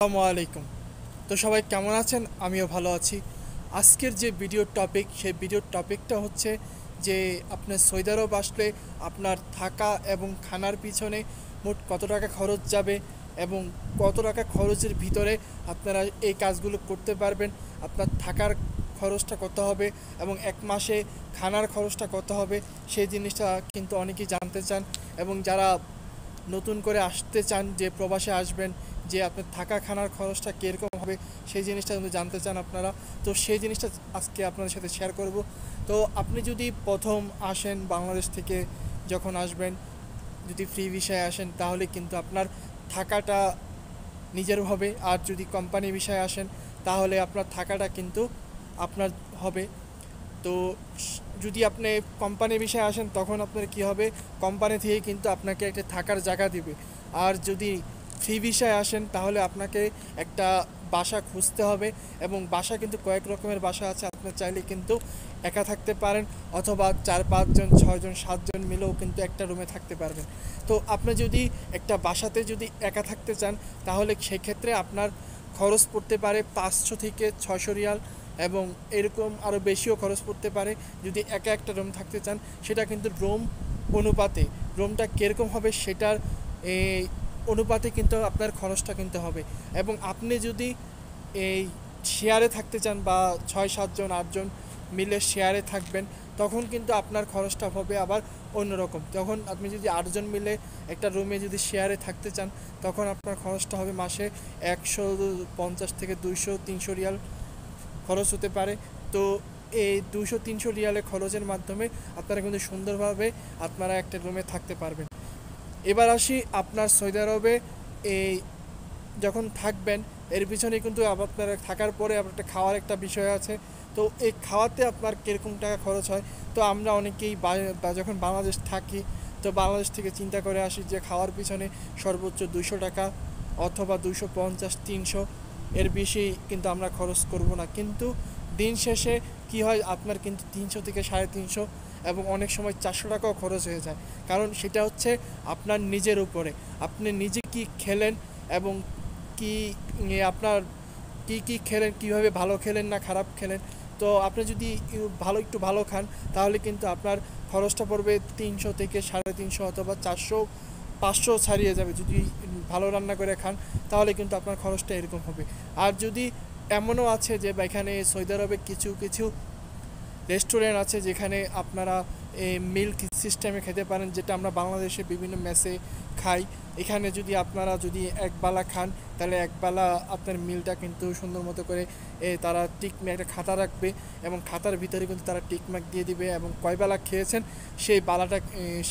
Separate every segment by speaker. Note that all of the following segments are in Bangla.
Speaker 1: আসসালামু আলাইকুম। তো সবাই কেমন আছেন? আমিও ভালো আছি। আজকের যে ভিডিওর টপিক, সেই ভিডিওর টপিকটা হচ্ছে যে আপনার সৌদি আরব আসলে আপনার থাকা এবং খানার পিছনে মোট কত টাকা খরচ যাবে এবং কত টাকা খরচের ভিতরে আপনারা এই কাজগুলো করতে পারবেন। আপনার থাকার খরচটা কত হবে এবং এক মাসে খানার খরচটা কত হবে, সেই জিনিসটা কিন্তু অনেকেই জানতে চান। এবং যারা নতুন করে আসতে চান, যে প্রবাসে আসবেন, যে আপনার থাকা খানার খরচটা কীরকম হবে, সেই জিনিসটা কিন্তু জানতে চান আপনারা। তো সেই জিনিসটা আজকে আপনাদের সাথে শেয়ার করব। তো আপনি যদি প্রথম আসেন বাংলাদেশ থেকে, যখন আসবেন, যদি ফ্রি ভিসায় আসেন, তাহলে কিন্তু আপনার থাকাটা নিজের হবে। আর যদি কোম্পানি ভিসায় আসেন, তাহলে আপনার থাকাটা কিন্তু আপনার হবে। তো যদি আপনি কোম্পানি বিষয়ে আসেন, তখন আপনার কি হবে, কোম্পানি থেকে কিন্তু আপনাকে একটা থাকার জায়গা দিবে। আর যদি ফ্রি ভিসায় আসেন, তাহলে আপনাকে একটা বাসা খুঁজতে হবে। এবং বাসা কিন্তু কয়েক রকমের বাসা আছে, আপনার চাইলে কিন্তু একা থাকতে পারেন, অথবা 4-5 জন 6 জন 7 জন মিলেও কিন্তু একটা রুমে থাকতে পারবেন। তো আপনি যদি একটা বাসাতে যদি একা থাকতে চান, তাহলে সেক্ষেত্রে আপনার খরচ পড়তে পারে 500 থেকে 600 রিয়াল, এবং এরকম আরও বেশিও খরচ পড়তে পারে যদি একা একটা রুম থাকতে চান। সেটা কিন্তু রুম অনুপাতে, রুমটা কীরকম হবে সেটার এই অনুপাতে কিন্তু আপনার খরচটা কিন্তু হবে। এবং আপনি যদি এই শেয়ারে থাকতে চান, বা 6-7 জন 8 জন মিলে শেয়ারে থাকবেন, তখন কিন্তু আপনার খরচটা হবে আবার অন্যরকম। তখন আপনি যদি 8 জন মিলে একটা রুমে যদি শেয়ারে থাকতে চান, তখন আপনার খরচটা হবে মাসে 150 থেকে 200-300 রিয়াল খরচ হতে পারে। তো এই 200-300 রিয়ালে খরচের মাধ্যমে আপনারা কিন্তু সুন্দরভাবে আপনারা একটা রুমে থাকতে পারবেন। এবার আসি আপনার সৌদি আরবে এই যখন থাকবেন, এর পিছনে কিন্তু আপনারা থাকার পরে আপনার একটা খাওয়ার একটা বিষয় আছে। তো এই খাওয়াতে আপনার কীরকম টাকা খরচ হয়, তো আমরা অনেকেই যখন বাংলাদেশ থাকি, তো বাংলাদেশ থেকে চিন্তা করে আসি যে খাওয়ার পিছনে সর্বোচ্চ 200 টাকা, অথবা 250-300, এর বেশি কিন্তু আমরা খরচ করব না। কিন্তু দিন শেষে কি হয়, আপনার কিন্তু 300 থেকে 350, এবং অনেক সময় 400 টাকাও খরচ হয়ে যায়। কারণ সেটা হচ্ছে আপনার নিজের উপরে, আপনি নিজে কি খেলেন, এবং কি আপনার কি খেলেন, কিভাবে ভালো খেলেন না খারাপ খেলেন। তো আপনি যদি একটু ভালো খান, তাহলে কিন্তু আপনার খরচটা পড়বে 300 থেকে 350, অথবা 400-500 ছাড়িয়ে যাবে। যদি ভালো রান্না করে খান, তাহলে কিন্তু আপনার খরচটা এরকম হবে। আর যদি এমনও আছে যে এখানে সৌদি আরবে কিছু কিছু রেস্টুরেন্ট আছে যেখানে আপনারা মিল্ক সিস্টেমে খেতে পারেন, যেটা আমরা বাংলাদেশে বিভিন্ন মেসে খাই। এখানে যদি আপনারা যদি একবেলা খান, তাহলে একবেলা আপনার মিলটা কিন্তু সুন্দর মতো করে তারা একটা খাতা রাখবে, এবং খাতার ভিতরে কিন্তু তারা টিকমার্ক দিয়ে দিবে, এবং কয়বেলা খেয়েছেন সেই বালাটা,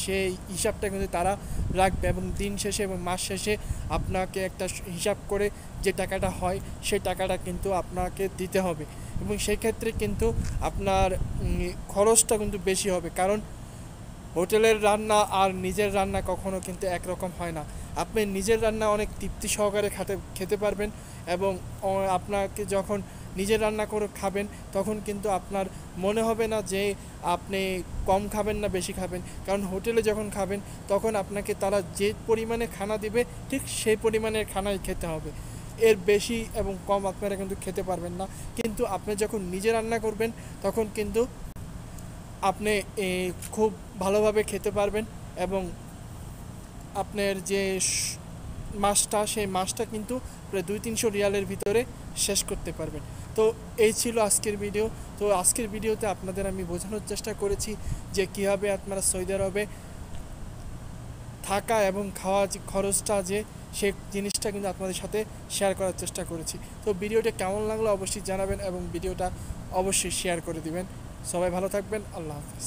Speaker 1: সেই হিসাবটা কিন্তু তারা রাখবে। এবং দিন শেষে এবং মাস শেষে আপনাকে একটা হিসাব করে যে টাকাটা হয়, সেই টাকাটা কিন্তু আপনাকে দিতে হবে। এবং সেই ক্ষেত্রে কিন্তু আপনার খরচটা কিন্তু বেশি হবে, কারণ হোটেলের রান্না আর নিজের রান্না কখনো কিন্তু একরকম হয় না। আপনি নিজের রান্না অনেক তৃপ্তি সহকারে খেতে পারবেন, এবং আপনাকে যখন নিজের রান্না করে খাবেন, তখন কিন্তু আপনার মনে হবে না যে আপনি কম খাবেন না বেশি খাবেন। কারণ হোটেলে যখন খাবেন, তখন আপনাকে তারা যে পরিমাণে খানা দিবে, ঠিক সেই পরিমাণের খানাই খেতে হবে। এর বেশি এবং কম আপনারা কিন্তু খেতে পারবেন না। কিন্তু আপনি যখন নিজে রান্না করবেন, তখন কিন্তু আপনি খুব ভালোভাবে খেতে পারবেন, এবং আপনার যে মাসটা, সেই মাসটা কিন্তু প্রায় 200-300 রিয়ালের ভিতরে শেষ করতে পারবেন। তো এই ছিল আজকের ভিডিও। তো আজকের ভিডিওতে আপনাদের আমি বোঝানোর চেষ্টা করেছি যে কীভাবে আপনারা সৌদি আরবে থাকা এবং খাওয়া যে খরচটা, যে সেই জিনিসটা কিন্তু আপনাদের সাথে শেয়ার করার চেষ্টা করেছি। তো ভিডিওটা কেমন লাগলো অবশ্যই জানাবেন, এবং ভিডিওটা অবশ্যই শেয়ার করে দিবেন। সবাই ভালো থাকবেন। আল্লাহ হাফিজ।